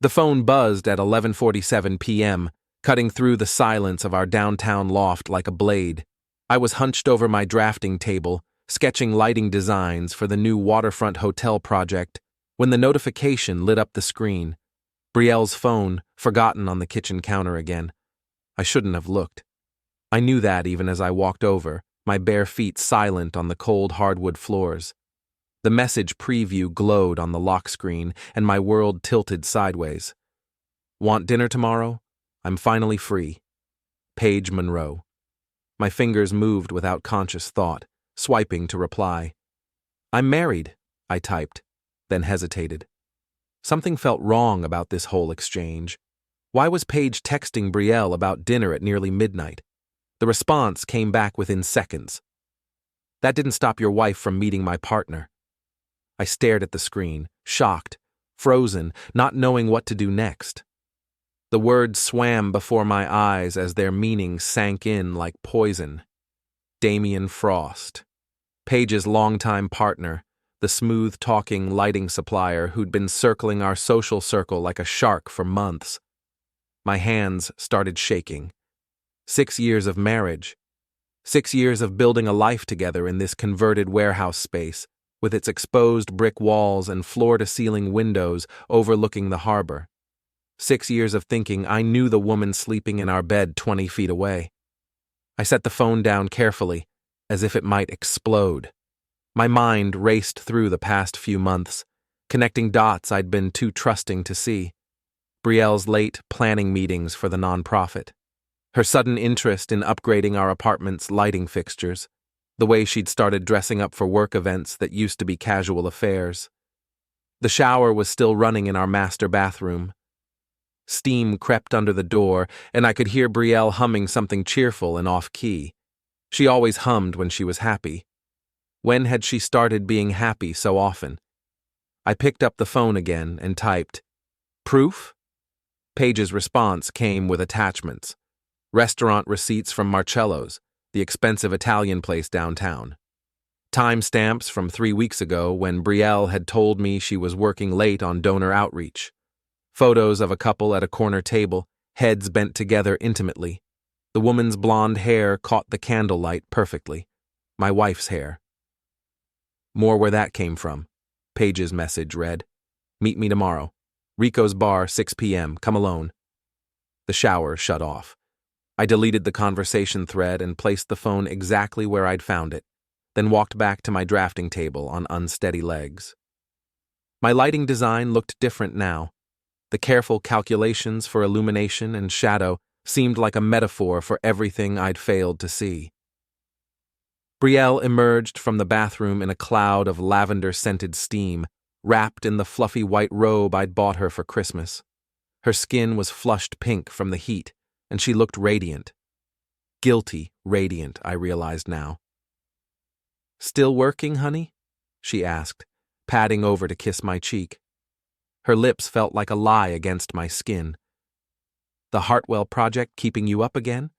The phone buzzed at 11:47 p.m., cutting through the silence of our downtown loft like a blade. I was hunched over my drafting table, sketching lighting designs for the new waterfront hotel project, when the notification lit up the screen. Brielle's phone, forgotten on the kitchen counter again. I shouldn't have looked. I knew that even as I walked over, my bare feet silent on the cold hardwood floors. The message preview glowed on the lock screen, and my world tilted sideways. Want dinner tomorrow? I'm finally free. Paige Monroe. My fingers moved without conscious thought, swiping to reply. I'm married, I typed, then hesitated. Something felt wrong about this whole exchange. Why was Paige texting Brielle about dinner at nearly midnight? The response came back within seconds. That didn't stop your wife from meeting my partner. I stared at the screen, shocked, frozen, not knowing what to do next. The words swam before my eyes as their meaning sank in like poison. Damian Frost. Paige's longtime partner, the smooth-talking lighting supplier who'd been circling our social circle like a shark for months. My hands started shaking. 6 years of marriage. 6 years of building a life together in this converted warehouse space, with its exposed brick walls and floor-to-ceiling windows overlooking the harbor. 6 years of thinking I knew the woman sleeping in our bed 20 feet away. I set the phone down carefully, as if it might explode. My mind raced through the past few months, connecting dots I'd been too trusting to see. Brielle's late planning meetings for the nonprofit. Her sudden interest in upgrading our apartment's lighting fixtures. The way she'd started dressing up for work events that used to be casual affairs. The shower was still running in our master bathroom. Steam crept under the door, and I could hear Brielle humming something cheerful and off-key. She always hummed when she was happy. When had she started being happy so often? I picked up the phone again and typed, "Proof?" Paige's response came with attachments. Restaurant receipts from Marcello's, the expensive Italian place downtown. Timestamps from 3 weeks ago when Brielle had told me she was working late on donor outreach. Photos of a couple at a corner table, heads bent together intimately. The woman's blonde hair caught the candlelight perfectly. My wife's hair. More where that came from. Paige's message read, "Meet me tomorrow. Rico's Bar, 6 p.m. Come alone." The shower shut off. I deleted the conversation thread and placed the phone exactly where I'd found it, then walked back to my drafting table on unsteady legs. My lighting design looked different now. The careful calculations for illumination and shadow seemed like a metaphor for everything I'd failed to see. Brielle emerged from the bathroom in a cloud of lavender-scented steam, wrapped in the fluffy white robe I'd bought her for Christmas. Her skin was flushed pink from the heat, and she looked radiant. Guilty radiant, I realized now. "Still working, honey?" she asked, padding over to kiss my cheek. Her lips felt like a lie against my skin. "The Hartwell project keeping you up again?"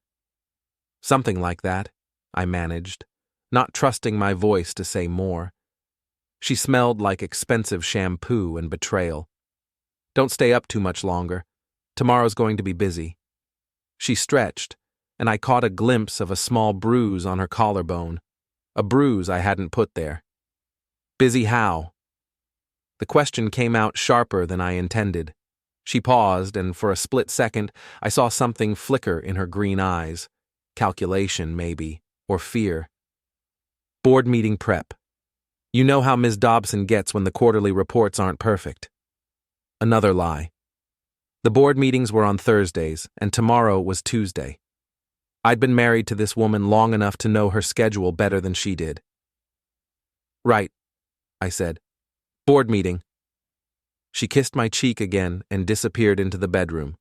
"Something like that," I managed, not trusting my voice to say more. She smelled like expensive shampoo and betrayal. "Don't stay up too much longer. Tomorrow's going to be busy." She stretched, and I caught a glimpse of a small bruise on her collarbone, a bruise I hadn't put there. "Busy how?" The question came out sharper than I intended. She paused, and for a split second, I saw something flicker in her green eyes. Calculation, maybe, or fear. "Board meeting prep. You know how Ms. Dobson gets when the quarterly reports aren't perfect." Another lie. The board meetings were on Thursdays, and tomorrow was Tuesday. I'd been married to this woman long enough to know her schedule better than she did. "Right," I said. "Board meeting." She kissed my cheek again and disappeared into the bedroom.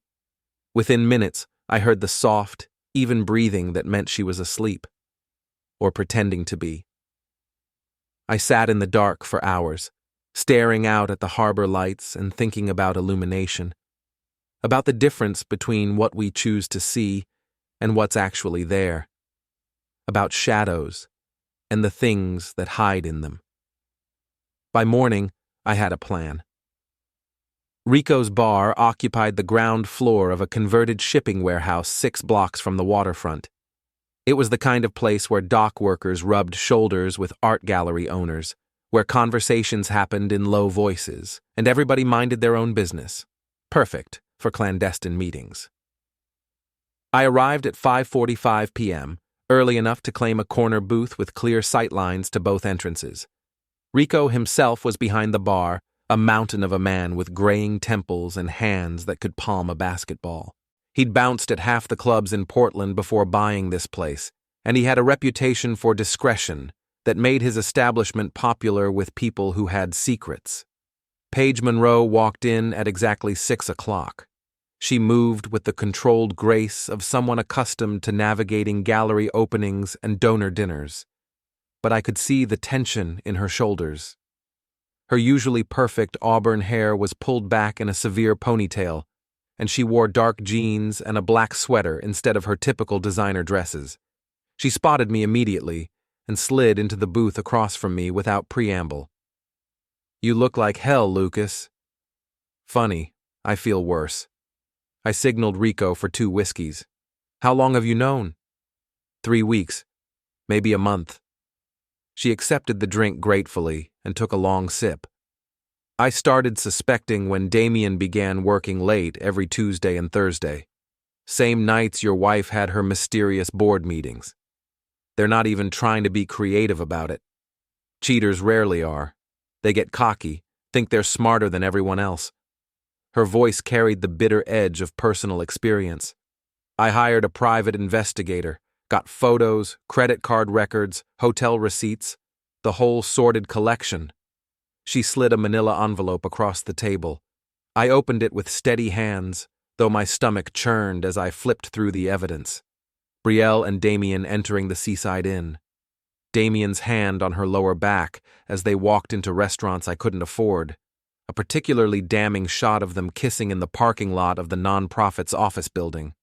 Within minutes, I heard the soft, even breathing that meant she was asleep. Or pretending to be. I sat in the dark for hours, staring out at the harbor lights and thinking about illumination. About the difference between what we choose to see and what's actually there. About shadows and the things that hide in them. By morning, I had a plan. Rico's bar occupied the ground floor of a converted shipping warehouse 6 blocks from the waterfront. It was the kind of place where dock workers rubbed shoulders with art gallery owners, where conversations happened in low voices, and everybody minded their own business. Perfect for clandestine meetings. I arrived at 5:45 p.m., early enough to claim a corner booth with clear sightlines to both entrances. Rico himself was behind the bar, a mountain of a man with graying temples and hands that could palm a basketball. He'd bounced at half the clubs in Portland before buying this place, and he had a reputation for discretion that made his establishment popular with people who had secrets. Paige Monroe walked in at exactly 6 o'clock. She moved with the controlled grace of someone accustomed to navigating gallery openings and donor dinners. But I could see the tension in her shoulders. Her usually perfect auburn hair was pulled back in a severe ponytail, and she wore dark jeans and a black sweater instead of her typical designer dresses. She spotted me immediately and slid into the booth across from me without preamble. "You look like hell, Lucas." "Funny, I feel worse." I signaled Rico for 2 whiskeys. "How long have you known?" 3 weeks, maybe a month." She accepted the drink gratefully and took a long sip. "I started suspecting when Damian began working late every Tuesday and Thursday. Same nights your wife had her mysterious board meetings. They're not even trying to be creative about it. Cheaters rarely are. They get cocky, think they're smarter than everyone else." Her voice carried the bitter edge of personal experience. "I hired a private investigator, got photos, credit card records, hotel receipts, the whole sordid collection." She slid a manila envelope across the table. I opened it with steady hands, though my stomach churned as I flipped through the evidence. Brielle and Damian entering the Seaside Inn. Damian's hand on her lower back as they walked into restaurants I couldn't afford. A particularly damning shot of them kissing in the parking lot of the nonprofit's office building.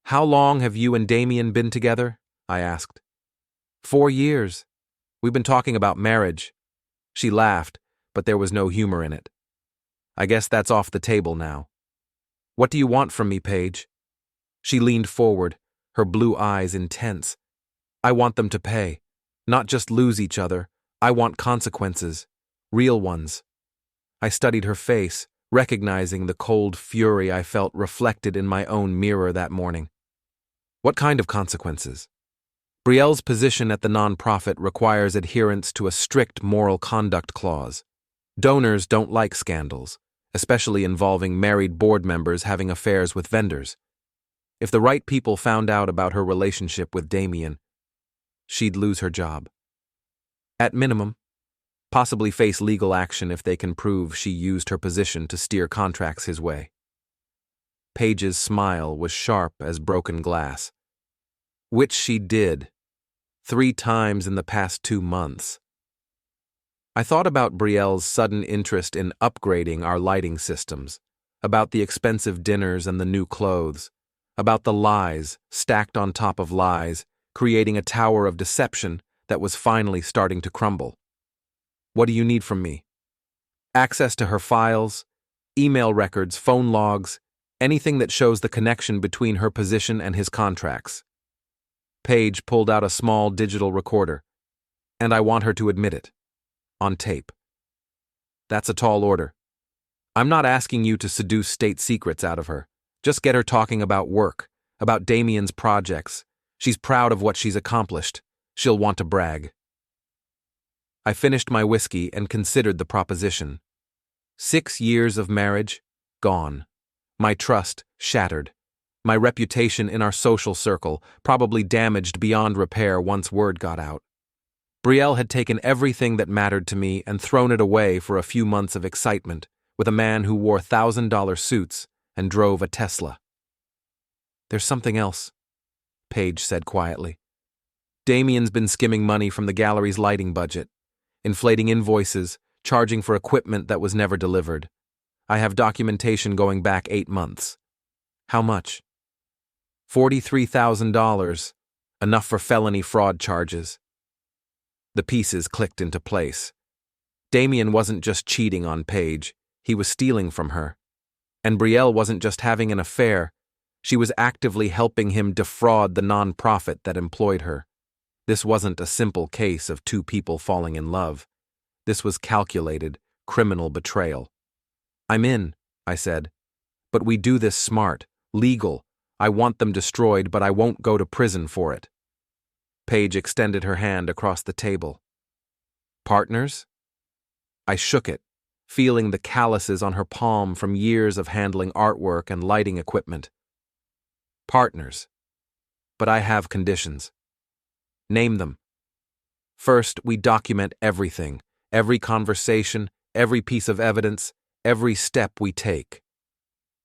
"How long have you and Damian been together?" I asked. 4 years. We've been talking about marriage." She laughed, but there was no humor in it. "I guess that's off the table now." "What do you want from me, Paige?" She leaned forward, her blue eyes intense. "I want them to pay. Not just lose each other. I want consequences. Real ones." I studied her face, recognizing the cold fury I felt reflected in my own mirror that morning. "What kind of consequences?" Brielle's position at the nonprofit requires adherence to a strict moral conduct clause. Donors don't like scandals, especially involving married board members having affairs with vendors. If the right people found out about her relationship with Damian, she'd lose her job. At minimum, possibly face legal action if they can prove she used her position to steer contracts his way. Paige's smile was sharp as broken glass. "Which she did. 3 times in the past 2 months. I thought about Brielle's sudden interest in upgrading our lighting systems, about the expensive dinners and the new clothes, about the lies stacked on top of lies, creating a tower of deception that was finally starting to crumble. "What do you need from me?" "Access to her files, email records, phone logs, anything that shows the connection between her position and his contracts." Paige pulled out a small digital recorder. "And I want her to admit it. On tape." "That's a tall order. I'm not asking you to seduce state secrets out of her. Just get her talking about work, about Damian's projects. She's proud of what she's accomplished. She'll want to brag." I finished my whiskey and considered the proposition. 6 years of marriage, gone. My trust, shattered. My reputation in our social circle, probably damaged beyond repair once word got out. Brielle had taken everything that mattered to me and thrown it away for a few months of excitement with a man who wore $1,000 suits and drove a Tesla. "There's something else," Paige said quietly. "Damian's been skimming money from the gallery's lighting budget, inflating invoices, charging for equipment that was never delivered. I have documentation going back 8 months. How much?" $43,000, enough for felony fraud charges. The pieces clicked into place. Damian wasn't just cheating on Paige, He was stealing from her. And Brielle wasn't just having an affair, she was actively helping him defraud the nonprofit that employed her. This wasn't a simple case of two people falling in love. This was calculated, criminal betrayal. "I'm in," I said. "But we do this smart, legal. I want them destroyed, but I won't go to prison for it." Paige extended her hand across the table. "Partners?" I shook it, feeling the calluses on her palm from years of handling artwork and lighting equipment. "Partners. But I have conditions." "Name them." "First, we document everything, every conversation, every piece of evidence, every step we take.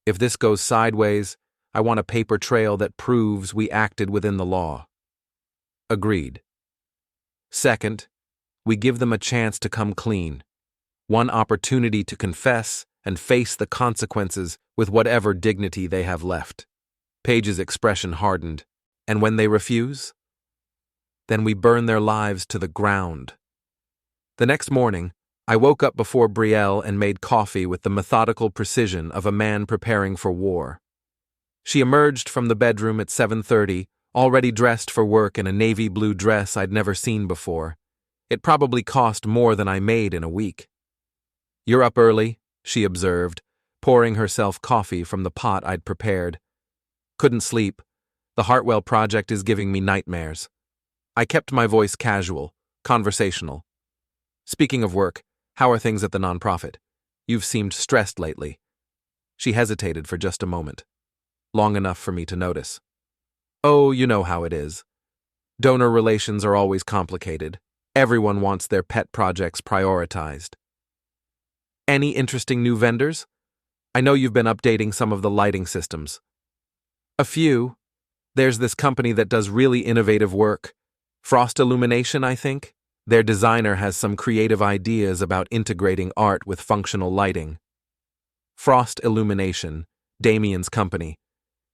If this goes sideways, I want a paper trail that proves we acted within the law." "Agreed." "Second, we give them a chance to come clean. One opportunity to confess and face the consequences with whatever dignity they have left." Paige's expression hardened. "And when they refuse?" "Then we burn their lives to the ground." The next morning, I woke up before Brielle and made coffee with the methodical precision of a man preparing for war. She emerged from the bedroom at 7:30, already dressed for work in a navy blue dress I'd never seen before. It probably cost more than I made in a week. "You're up early," she observed, pouring herself coffee from the pot I'd prepared. "Couldn't sleep. The Hartwell project is giving me nightmares." I kept my voice casual, conversational. "Speaking of work, how are things at the nonprofit? You've seemed stressed lately." She hesitated for just a moment, long enough for me to notice. "Oh, you know how it is. Donor relations are always complicated. Everyone wants their pet projects prioritized." "Any interesting new vendors? I know you've been updating some of the lighting systems." "A few. There's this company that does really innovative work. Frost Illumination, I think. Their designer has some creative ideas about integrating art with functional lighting." Frost Illumination, Damian's company.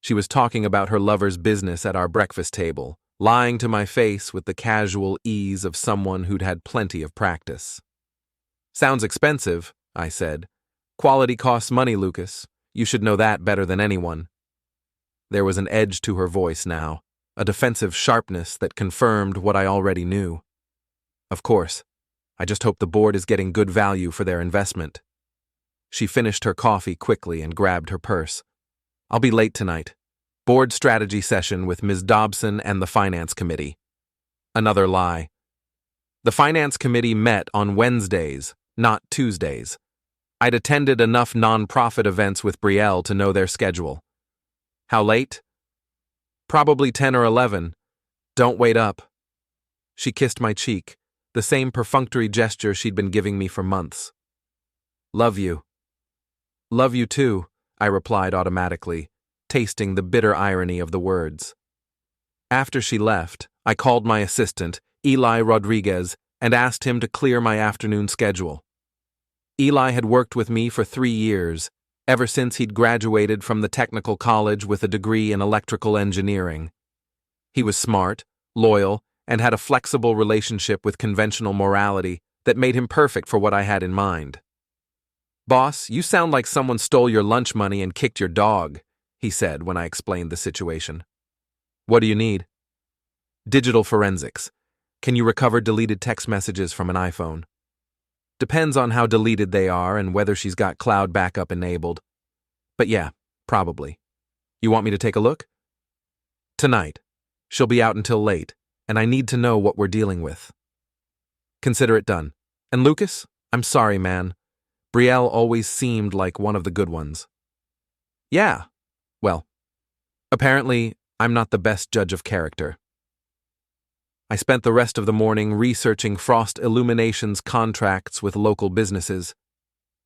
She was talking about her lover's business at our breakfast table, lying to my face with the casual ease of someone who'd had plenty of practice. "Sounds expensive," I said. "Quality costs money, Lucas. You should know that better than anyone." There was an edge to her voice now, a defensive sharpness that confirmed what I already knew. "Of course. I just hope the board is getting good value for their investment." She finished her coffee quickly and grabbed her purse. "I'll be late tonight. Board strategy session with Ms. Dobson and the Finance Committee." Another lie. The Finance Committee met on Wednesdays, not Tuesdays. I'd attended enough non-profit events with Brielle to know their schedule. "How late?" "Probably 10 or 11. Don't wait up." She kissed my cheek, the same perfunctory gesture she'd been giving me for months. "Love you." "Love you too," I replied automatically, tasting the bitter irony of the words. After she left, I called my assistant, Eli Rodriguez, and asked him to clear my afternoon schedule. Eli had worked with me for 3 years, ever since he'd graduated from the technical college with a degree in electrical engineering. He was smart, loyal, and had a flexible relationship with conventional morality that made him perfect for what I had in mind. "Boss, you sound like someone stole your lunch money and kicked your dog," he said when I explained the situation. "What do you need?" "Digital forensics. Can you recover deleted text messages from an iPhone?" "Depends on how deleted they are and whether she's got cloud backup enabled. But yeah, probably. You want me to take a look?" "Tonight. She'll be out until late, and I need to know what we're dealing with." "Consider it done. And Lucas, I'm sorry, man. Brielle always seemed like one of the good ones." "Yeah. Well, apparently, I'm not the best judge of character." I spent the rest of the morning researching Frost Illumination's contracts with local businesses.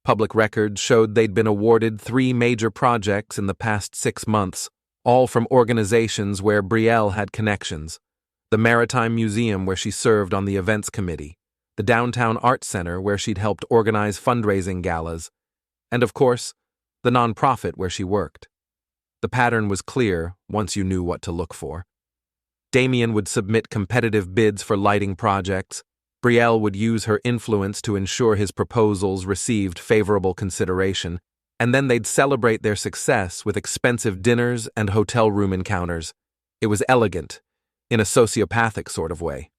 Public records showed they'd been awarded 3 major projects in the past 6 months, all from organizations where Brielle had connections: the Maritime Museum where she served on the events committee, the Downtown Art Center where she'd helped organize fundraising galas, and of course, the nonprofit where she worked. The pattern was clear once you knew what to look for. Damian would submit competitive bids for lighting projects. Brielle would use her influence to ensure his proposals received favorable consideration, and then they'd celebrate their success with expensive dinners and hotel room encounters. It was elegant, in a sociopathic sort of way.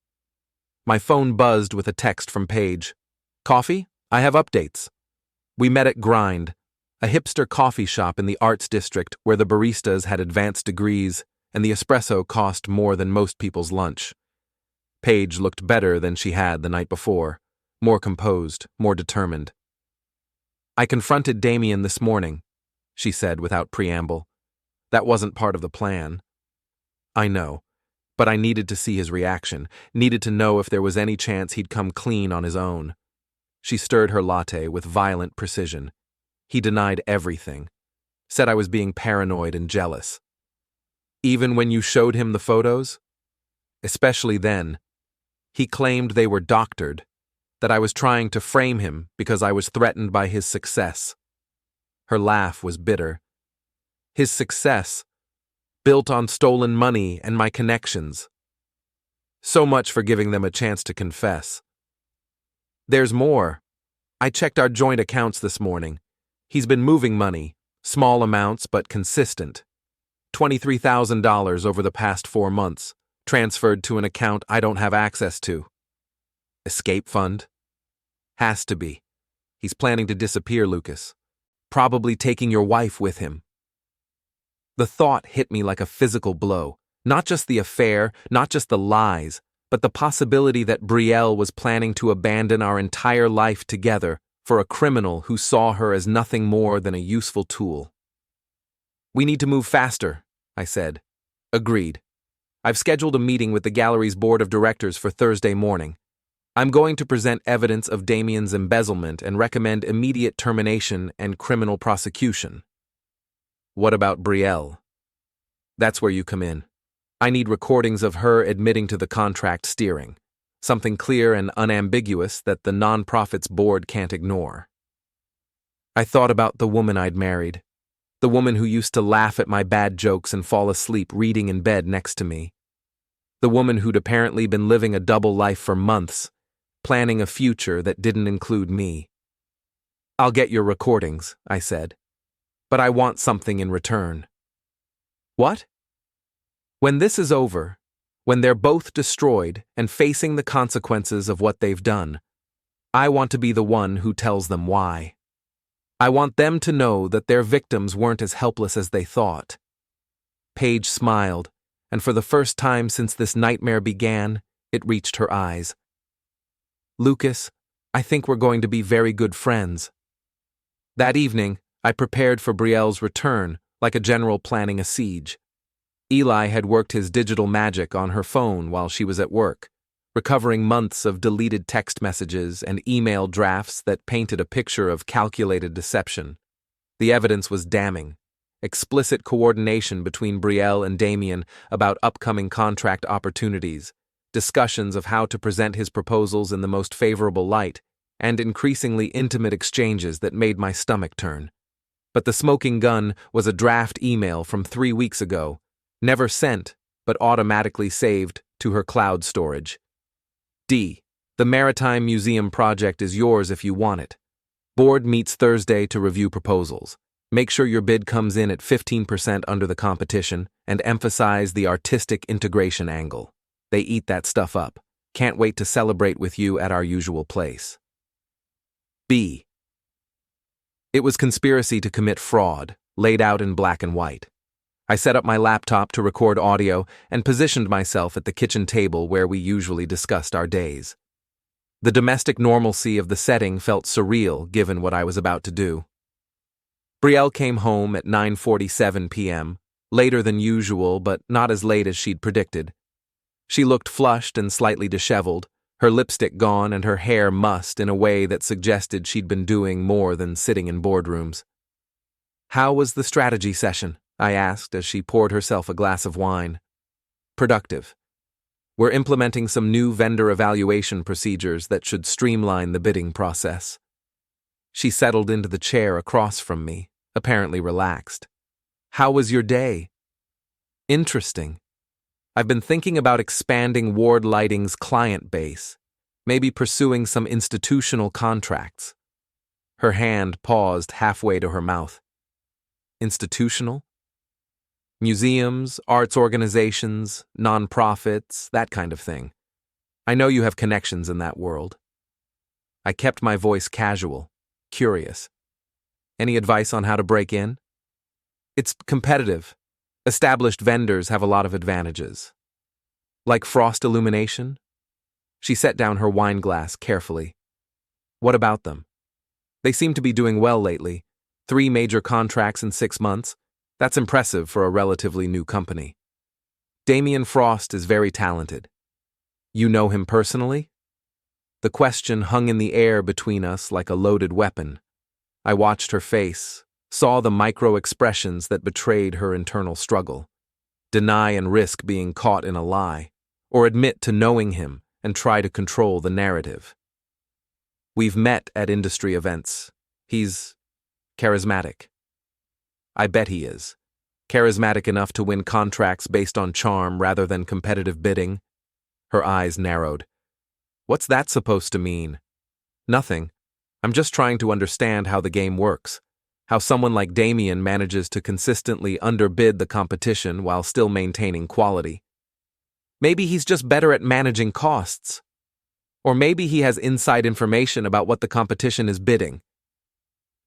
My phone buzzed with a text from Paige. "Coffee? I have updates." We met at Grind, a hipster coffee shop in the arts district where the baristas had advanced degrees and the espresso cost more than most people's lunch. Paige looked better than she had the night before, more composed, more determined. "I confronted Damian this morning," she said without preamble. "That wasn't part of the plan." "I know, but I needed to see his reaction, needed to know if there was any chance he'd come clean on his own." She stirred her latte with violent precision. He denied everything, said I was being paranoid and jealous. "Even when you showed him the photos?" "Especially then. He claimed they were doctored, that I was trying to frame him because I was threatened by his success." Her laugh was bitter. "His success, built on stolen money and my connections. So much for giving them a chance to confess. There's more. I checked our joint accounts this morning. He's been moving money, small amounts but consistent. $23,000 over the past 4 months, transferred to an account I don't have access to." "Escape fund?" "Has to be. He's planning to disappear, Lucas. Probably taking your wife with him." The thought hit me like a physical blow. Not just the affair, not just the lies, but the possibility that Brielle was planning to abandon our entire life together for a criminal who saw her as nothing more than a useful tool. "We need to move faster," I said. "Agreed. I've scheduled a meeting with the gallery's board of directors for Thursday morning. I'm going to present evidence of Damian's embezzlement and recommend immediate termination and criminal prosecution." "What about Brielle?" "That's where you come in. I need recordings of her admitting to the contract steering, something clear and unambiguous that the nonprofit's board can't ignore." I thought about the woman I'd married, the woman who used to laugh at my bad jokes and fall asleep reading in bed next to me, the woman who'd apparently been living a double life for months, planning a future that didn't include me. "I'll get your recordings," I said, "but I want something in return." "What?" "When this is over, when they're both destroyed and facing the consequences of what they've done, I want to be the one who tells them why. I want them to know that their victims weren't as helpless as they thought." Paige smiled, and for the first time since this nightmare began, it reached her eyes. "Lucas, I think we're going to be very good friends." That evening, I prepared for Brielle's return, like a general planning a siege. Eli had worked his digital magic on her phone while she was at work, recovering months of deleted text messages and email drafts that painted a picture of calculated deception. The evidence was damning. Explicit coordination between Brielle and Damian about upcoming contract opportunities, discussions of how to present his proposals in the most favorable light, and increasingly intimate exchanges that made my stomach turn. But the smoking gun was a draft email from 3 weeks ago, never sent, but automatically saved to her cloud storage. "D. The Maritime Museum project is yours if you want it. Board meets Thursday to review proposals. Make sure your bid comes in at 15% under the competition and emphasize the artistic integration angle. They eat that stuff up. Can't wait to celebrate with you at our usual place." B. It was conspiracy to commit fraud, laid out in black and white. I set up my laptop to record audio and positioned myself at the kitchen table where we usually discussed our days. The domestic normalcy of the setting felt surreal given what I was about to do. Brielle came home at 9:47 p.m., later than usual but not as late as she'd predicted. She looked flushed and slightly disheveled, her lipstick gone and her hair mussed in a way that suggested she'd been doing more than sitting in boardrooms. "How was the strategy session?" I asked as she poured herself a glass of wine. "Productive. We're implementing some new vendor evaluation procedures that should streamline the bidding process." She settled into the chair across from me, apparently relaxed. "How was your day?" "Interesting. I've been thinking about expanding Ward Lighting's client base, Maybe pursuing some institutional contracts. Her hand paused halfway to her mouth. Institutional? Museums, arts organizations, nonprofits, that kind of thing. I know you have connections in that world. I kept my voice casual, curious. Any advice on how to break in? It's competitive. Established vendors have a lot of advantages. Like Frost Illumination? She set down her wine glass carefully. What about them? They seem to be doing well lately. 3 major contracts in 6 months. That's impressive for a relatively new company. Damian Frost is very talented. You know him personally? The question hung in the air between us like a loaded weapon. I watched her face, saw the micro-expressions that betrayed her internal struggle. Deny and risk being caught in a lie, or admit to knowing him and try to control the narrative. We've met at industry events. He's charismatic. I bet he is. Charismatic enough to win contracts based on charm rather than competitive bidding. Her eyes narrowed. What's that supposed to mean? Nothing. I'm just trying to understand how the game works. How someone like Damian manages to consistently underbid the competition while still maintaining quality. Maybe he's just better at managing costs. Or maybe he has inside information about what the competition is bidding.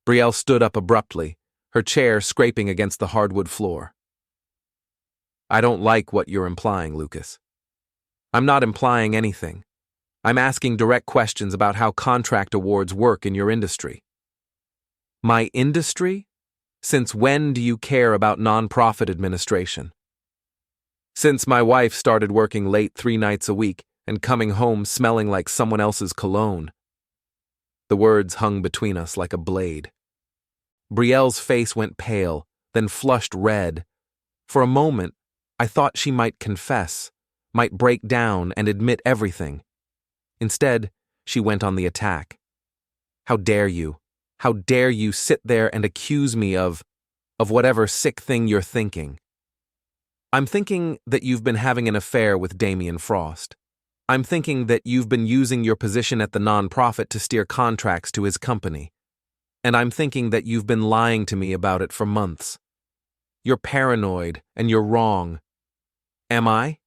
Brielle stood up abruptly, her chair scraping against the hardwood floor. I don't like what you're implying, Lucas. I'm not implying anything. I'm asking direct questions about how contract awards work in your industry. My industry? Since when do you care about nonprofit administration? Since my wife started working late 3 nights a week and coming home smelling like someone else's cologne. The words hung between us like a blade. Brielle's face went pale, then flushed red. For a moment, I thought she might confess, might break down and admit everything. Instead, she went on the attack. How dare you? How dare you sit there and accuse me of whatever sick thing you're thinking? I'm thinking that you've been having an affair with Damian Frost. I'm thinking that you've been using your position at the nonprofit to steer contracts to his company. And I'm thinking that you've been lying to me about it for months. You're paranoid and you're wrong. Am I?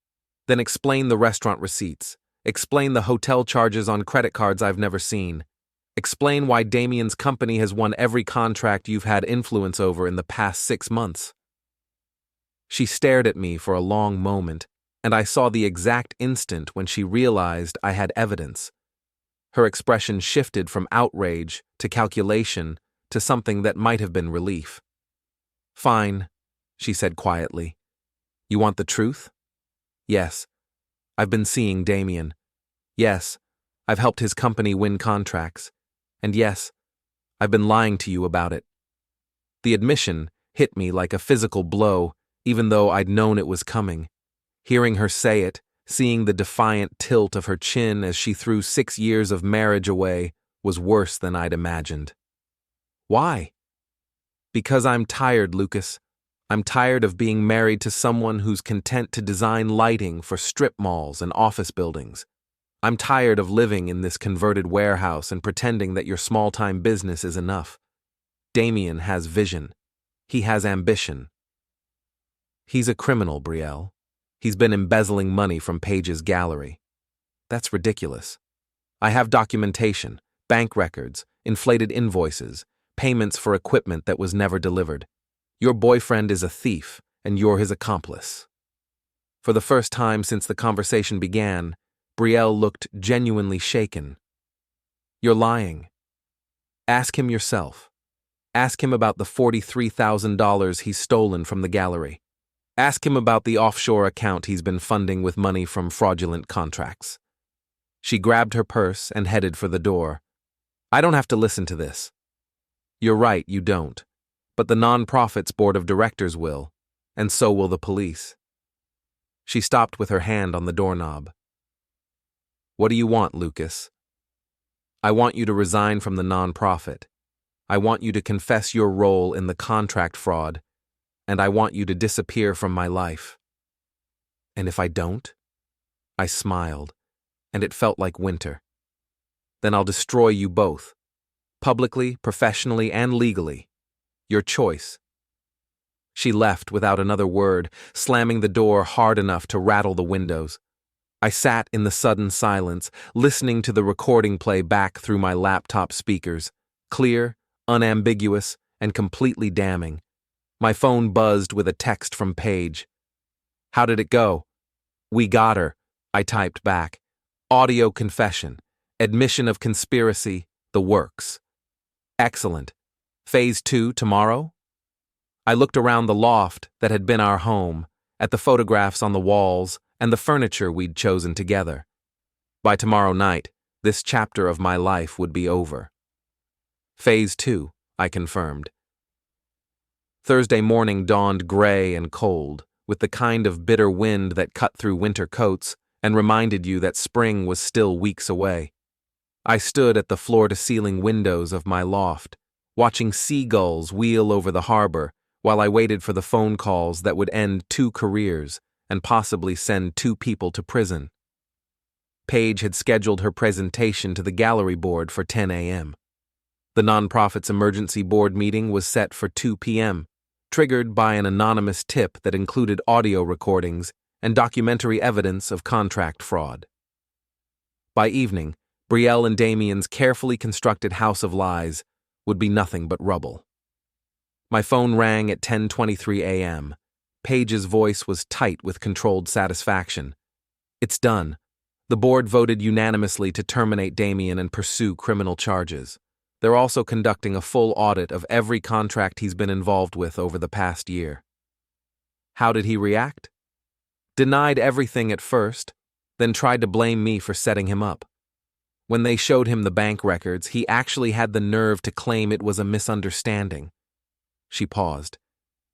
Then explain the restaurant receipts. Explain the hotel charges on credit cards I've never seen. Explain why Damian's company has won every contract you've had influence over in the past 6 months. She stared at me for a long moment, and I saw the exact instant when she realized I had evidence. Her expression shifted from outrage to calculation to something that might have been relief. Fine, she said quietly. You want the truth? Yes. I've been seeing Damian. Yes, I've helped his company win contracts. And yes, I've been lying to you about it. The admission hit me like a physical blow, even though I'd known it was coming. Hearing her say it, seeing the defiant tilt of her chin as she threw 6 years of marriage away, was worse than I'd imagined. Why? Because I'm tired, Lucas. I'm tired of being married to someone who's content to design lighting for strip malls and office buildings. I'm tired of living in this converted warehouse and pretending that your small-time business is enough. Damian has vision. He has ambition. He's a criminal, Brielle. He's been embezzling money from Paige's gallery. That's ridiculous. I have documentation, bank records, inflated invoices, payments for equipment that was never delivered. Your boyfriend is a thief, and you're his accomplice. For the first time since the conversation began, Brielle looked genuinely shaken. You're lying. Ask him yourself. Ask him about the $43,000 he's stolen from the gallery. Ask him about the offshore account he's been funding with money from fraudulent contracts. She grabbed her purse and headed for the door. I don't have to listen to this. You're right, you don't. But the nonprofit's board of directors will, and so will the police. She stopped with her hand on the doorknob. What do you want, Lucas? I want you to resign from the nonprofit. I want you to confess your role in the contract fraud, and I want you to disappear from my life. And if I don't? I smiled, and it felt like winter. Then I'll destroy you both. Publicly, professionally, and legally. Your choice. She left without another word, slamming the door hard enough to rattle the windows. I sat in the sudden silence, listening to the recording play back through my laptop speakers, clear, unambiguous, and completely damning. My phone buzzed with a text from Paige. "How did it go?" "We got her," I typed back. "Audio confession, admission of conspiracy, the works." "Excellent. Phase 2 tomorrow?" I looked around the loft that had been our home, at the photographs on the walls and the furniture we'd chosen together. By tomorrow night, this chapter of my life would be over. Phase 2, I confirmed. Thursday morning dawned gray and cold, with the kind of bitter wind that cut through winter coats and reminded you that spring was still weeks away. I stood at the floor-to-ceiling windows of my loft, watching seagulls wheel over the harbor while I waited for the phone calls that would end 2 careers and possibly send 2 people to prison. Paige had scheduled her presentation to the gallery board for 10 a.m. The nonprofit's emergency board meeting was set for 2 p.m., triggered by an anonymous tip that included audio recordings and documentary evidence of contract fraud. By evening, Brielle and Damian's carefully constructed house of lies would be nothing but rubble. My phone rang at 10:23 a.m. Paige's voice was tight with controlled satisfaction. "It's done. The board voted unanimously to terminate Damian and pursue criminal charges. They're also conducting a full audit of every contract he's been involved with over the past year." How did he react? Denied everything at first, then tried to blame me for setting him up. When they showed him the bank records, he actually had the nerve to claim it was a misunderstanding. She paused.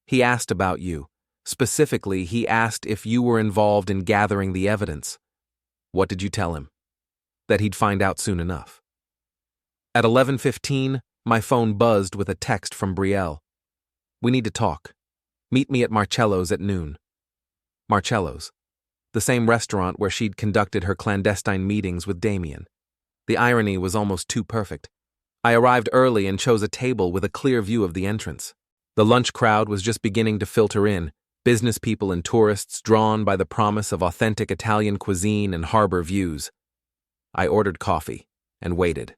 "He asked about you. Specifically, he asked if you were involved in gathering the evidence. What did you tell him?" "That he'd find out soon enough." At 11:15, my phone buzzed with a text from Brielle. "We need to talk. Meet me at Marcello's at noon." Marcello's, the same restaurant where she'd conducted her clandestine meetings with Damian. The irony was almost too perfect. I arrived early and chose a table with a clear view of the entrance. The lunch crowd was just beginning to filter in, business people and tourists drawn by the promise of authentic Italian cuisine and harbor views. I ordered coffee and waited.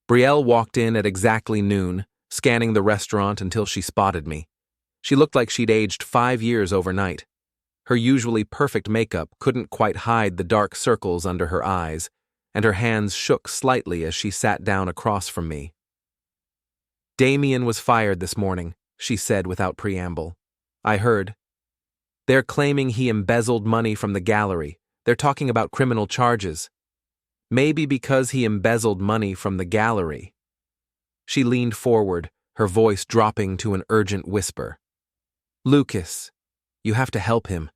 Brielle walked in at exactly noon, scanning the restaurant until she spotted me. She looked like she'd aged 5 years overnight. Her usually perfect makeup couldn't quite hide the dark circles under her eyes, and her hands shook slightly as she sat down across from me. "Damian was fired this morning," she said without preamble. "I heard. They're claiming he embezzled money from the gallery. They're talking about criminal charges. Maybe because he embezzled money from the gallery." She leaned forward, her voice dropping to an urgent whisper. "Lucas, you have to help him.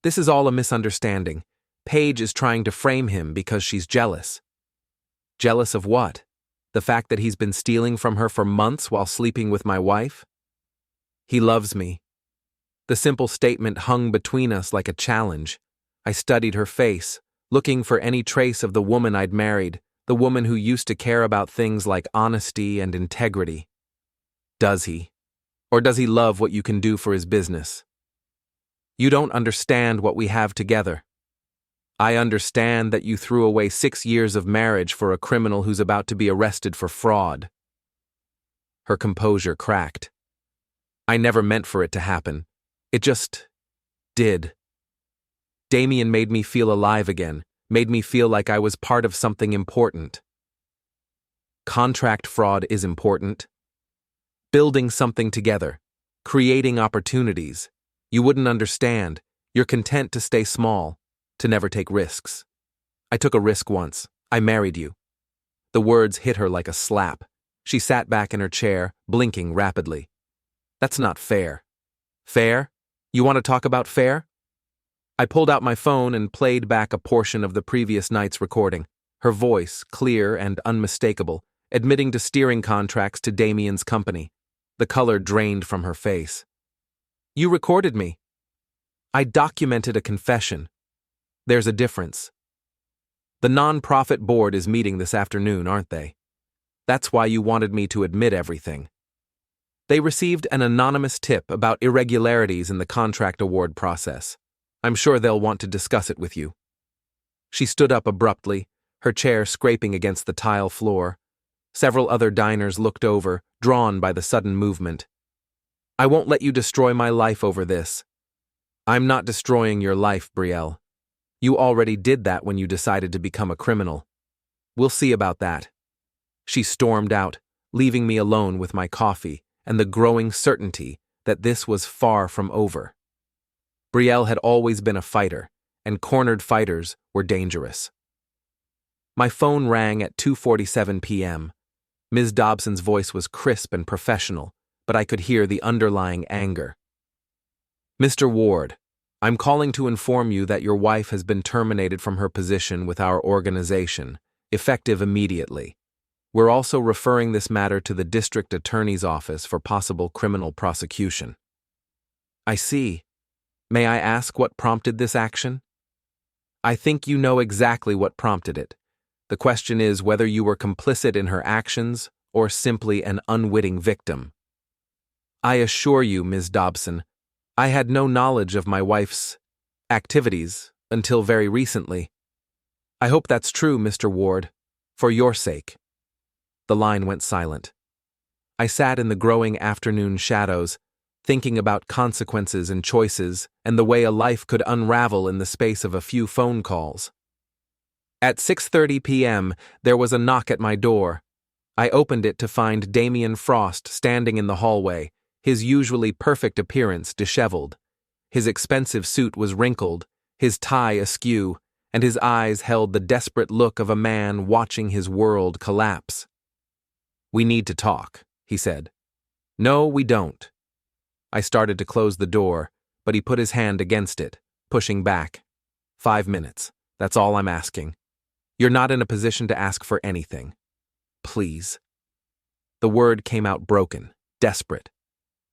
This is all a misunderstanding. Paige is trying to frame him because she's jealous." "Jealous of what? The fact that he's been stealing from her for months while sleeping with my wife?" "He loves me." The simple statement hung between us like a challenge. I studied her face, looking for any trace of the woman I'd married, the woman who used to care about things like honesty and integrity. "Does he? Or does he love what you can do for his business?" "You don't understand what we have together." "I understand that you threw away 6 years of marriage for a criminal who's about to be arrested for fraud." Her composure cracked. "I never meant for it to happen. It just did. Damian made me feel alive again, made me feel like I was part of something important." Contract fraud is important. Building something together, creating opportunities. You wouldn't understand. You're content to stay small, to never take risks. "I took a risk once. I married you." The words hit her like a slap. She sat back in her chair, blinking rapidly. "That's not fair." "Fair? You want to talk about fair?" I pulled out my phone and played back a portion of the previous night's recording, her voice clear and unmistakable, admitting to steering contracts to Damian's company. The color drained from her face. "You recorded me." "I documented a confession. There's a difference." The non-profit board is meeting this afternoon, aren't they? That's why you wanted me to admit everything. They received an anonymous tip about irregularities in the contract award process. I'm sure they'll want to discuss it with you. She stood up abruptly, her chair scraping against the tile floor. Several other diners looked over, drawn by the sudden movement. I won't let you destroy my life over this. I'm not destroying your life, Brielle. You already did that when you decided to become a criminal. We'll see about that. She stormed out, leaving me alone with my coffee and the growing certainty that this was far from over. Brielle had always been a fighter, and cornered fighters were dangerous. My phone rang at 2:47 p.m. Ms. Dobson's voice was crisp and professional, but I could hear the underlying anger. Mr. Ward, I'm calling to inform you that your wife has been terminated from her position with our organization, effective immediately. We're also referring this matter to the district attorney's office for possible criminal prosecution. I see. May I ask what prompted this action? I think you know exactly what prompted it. The question is whether you were complicit in her actions or simply an unwitting victim. I assure you, Ms. Dobson, I had no knowledge of my wife's activities until very recently. I hope that's true, Mr. Ward, for your sake. The line went silent. I sat in the growing afternoon shadows, thinking about consequences and choices and the way a life could unravel in the space of a few phone calls. At 6:30 p.m., there was a knock at my door. I opened it to find Damian Frost standing in the hallway, his usually perfect appearance disheveled. His expensive suit was wrinkled, his tie askew, and his eyes held the desperate look of a man watching his world collapse. We need to talk, he said. No, we don't. I started to close the door, but he put his hand against it, pushing back. 5 minutes. That's all I'm asking. You're not in a position to ask for anything. Please. The word came out broken, desperate.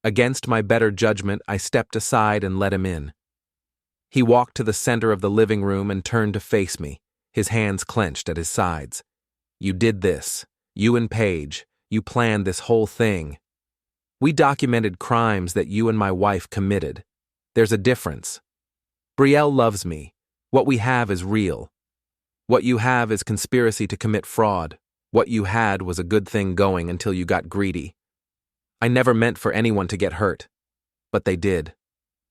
Against my better judgment, I stepped aside and let him in. He walked to the center of the living room and turned to face me, his hands clenched at his sides. You did this. You and Paige. You planned this whole thing. We documented crimes that you and my wife committed. There's a difference. Brielle loves me. What we have is real. What you have is conspiracy to commit fraud. What you had was a good thing going until you got greedy. I never meant for anyone to get hurt. But they did.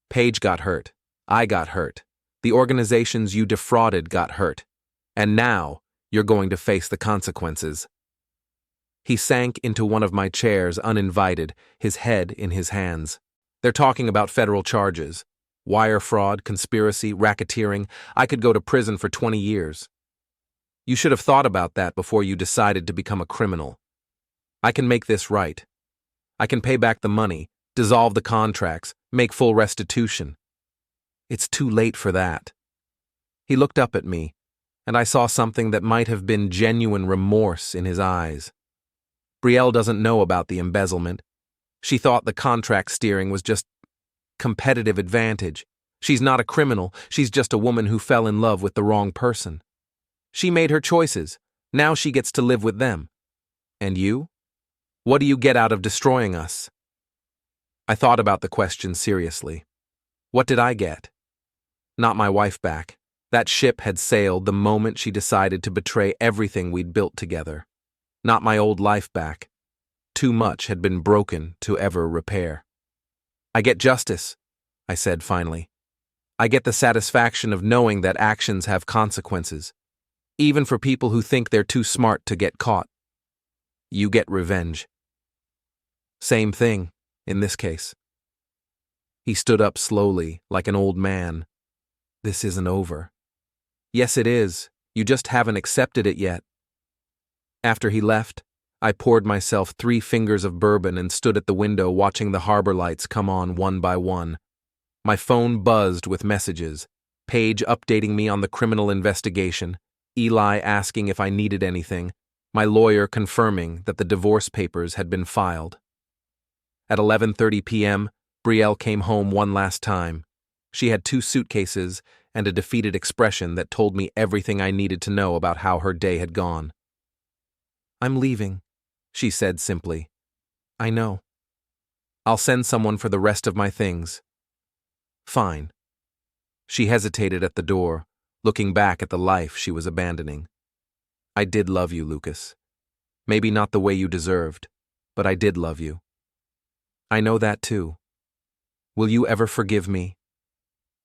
Paige got hurt. I got hurt. The organizations you defrauded got hurt. And now, you're going to face the consequences. He sank into one of my chairs uninvited, his head in his hands. They're talking about federal charges. Wire fraud, conspiracy, racketeering. I could go to prison for 20 years. You should have thought about that before you decided to become a criminal. I can make this right. I can pay back the money, dissolve the contracts, make full restitution. It's too late for that. He looked up at me, and I saw something that might have been genuine remorse in his eyes. Brielle doesn't know about the embezzlement. She thought the contract steering was just competitive advantage. She's not a criminal, she's just a woman who fell in love with the wrong person. She made her choices. Now she gets to live with them. And you? What do you get out of destroying us? I thought about the question seriously. What did I get? Not my wife back. That ship had sailed the moment she decided to betray everything we'd built together. Not my old life back. Too much had been broken to ever repair. I get justice, I said finally. I get the satisfaction of knowing that actions have consequences, even for people who think they're too smart to get caught. You get revenge. Same thing, in this case. He stood up slowly, like an old man. This isn't over. Yes, it is. You just haven't accepted it yet. After he left, I poured myself 3 fingers of bourbon and stood at the window watching the harbor lights come on one by one. My phone buzzed with messages. Paige updating me on the criminal investigation, Eli asking if I needed anything, my lawyer confirming that the divorce papers had been filed. At 11:30 p.m., Brielle came home one last time. She had 2 suitcases and a defeated expression that told me everything I needed to know about how her day had gone. "I'm leaving," she said simply. "I know. I'll send someone for the rest of my things." "Fine." She hesitated at the door, looking back at the life she was abandoning. "I did love you, Lucas. Maybe not the way you deserved, but I did love you. I know that too. Will you ever forgive me?"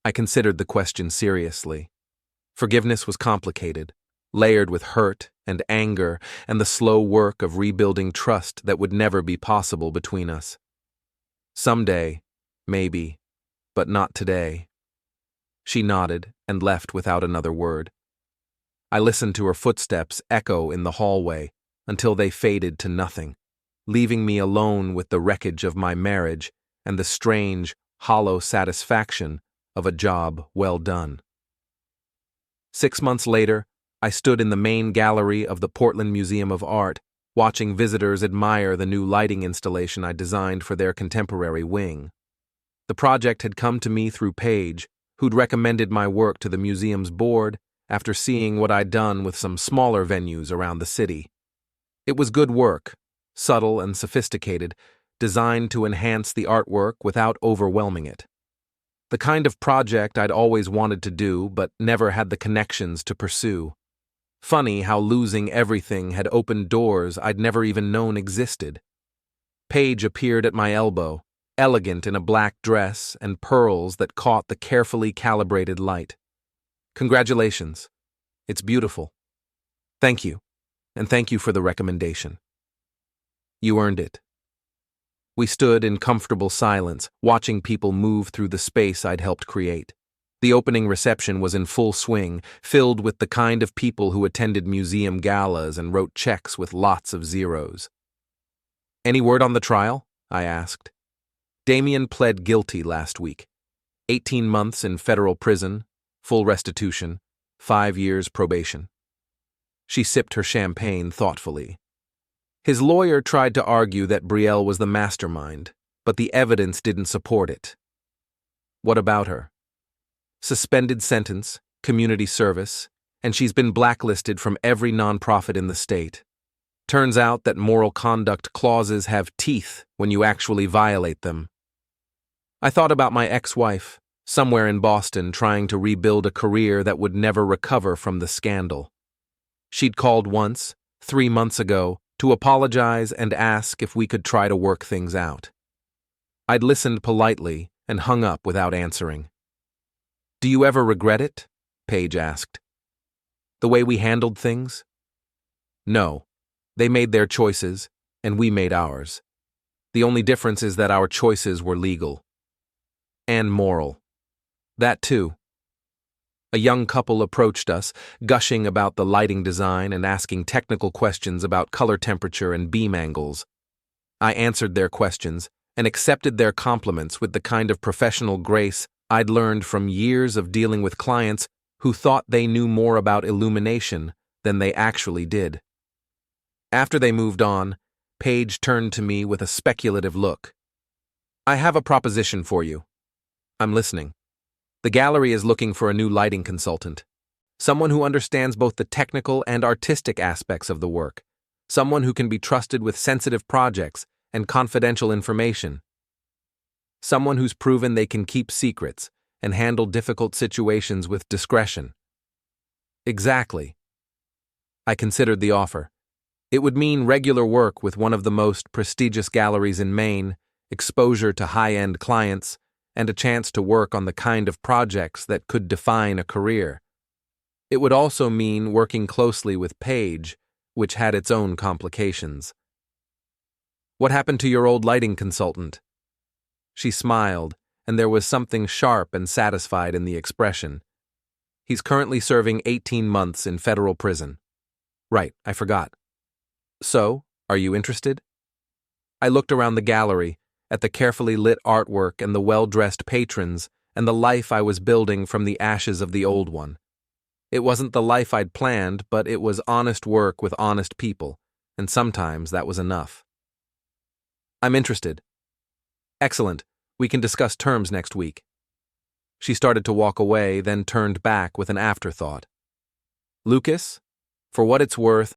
I considered the question seriously. Forgiveness was complicated, layered with hurt and anger and the slow work of rebuilding trust that would never be possible between us. Someday, maybe, but not today. She nodded and left without another word. I listened to her footsteps echo in the hallway until they faded to nothing, leaving me alone with the wreckage of my marriage and the strange, hollow satisfaction of a job well done. 6 months later, I stood in the main gallery of the Portland Museum of Art, watching visitors admire the new lighting installation I designed for their contemporary wing. The project had come to me through Paige, who'd recommended my work to the museum's board after seeing what I'd done with some smaller venues around the city. It was good work, subtle and sophisticated, designed to enhance the artwork without overwhelming it. The kind of project I'd always wanted to do but never had the connections to pursue. Funny how losing everything had opened doors I'd never even known existed. Paige appeared at my elbow, elegant in a black dress and pearls that caught the carefully calibrated light. "Congratulations. It's beautiful. Thank you, and thank you for the recommendation. You earned it." We stood in comfortable silence, watching people move through the space I'd helped create. The opening reception was in full swing, filled with the kind of people who attended museum galas and wrote checks with lots of zeros. "Any word on the trial?" I asked. "Damian pled guilty last week. 18 months in federal prison, full restitution, 5 years probation." She sipped her champagne thoughtfully. His lawyer tried to argue that Brielle was the mastermind, but the evidence didn't support it. "What about her?" "Suspended sentence, community service, and she's been blacklisted from every nonprofit in the state. Turns out that moral conduct clauses have teeth when you actually violate them." I thought about my ex-wife, somewhere in Boston trying to rebuild a career that would never recover from the scandal. She'd called once, 3 months ago, to apologize and ask if we could try to work things out. I'd listened politely and hung up without answering. "Do you ever regret it?" Paige asked. "The way we handled things?" "No. They made their choices, and we made ours. The only difference is that our choices were legal. And moral. That too." A young couple approached us, gushing about the lighting design and asking technical questions about color temperature and beam angles. I answered their questions and accepted their compliments with the kind of professional grace I'd learned from years of dealing with clients who thought they knew more about illumination than they actually did. After they moved on, Paige turned to me with a speculative look. "I have a proposition for you." "I'm listening." "The gallery is looking for a new lighting consultant. Someone who understands both the technical and artistic aspects of the work. Someone who can be trusted with sensitive projects and confidential information. Someone who's proven they can keep secrets and handle difficult situations with discretion." "Exactly." I considered the offer. It would mean regular work with one of the most prestigious galleries in Maine, exposure to high-end clients, and a chance to work on the kind of projects that could define a career. It would also mean working closely with Paige, which had its own complications. "What happened to your old lighting consultant?" She smiled, and there was something sharp and satisfied in the expression. "He's currently serving 18 months in federal prison." "Right, I forgot." "So, are you interested?" I looked around the gallery, at the carefully lit artwork and the well-dressed patrons and the life I was building from the ashes of the old one. It wasn't the life I'd planned, but it was honest work with honest people, and sometimes that was enough. "I'm interested." "Excellent. We can discuss terms next week." She started to walk away, then turned back with an afterthought. Lucas, for what it's worth,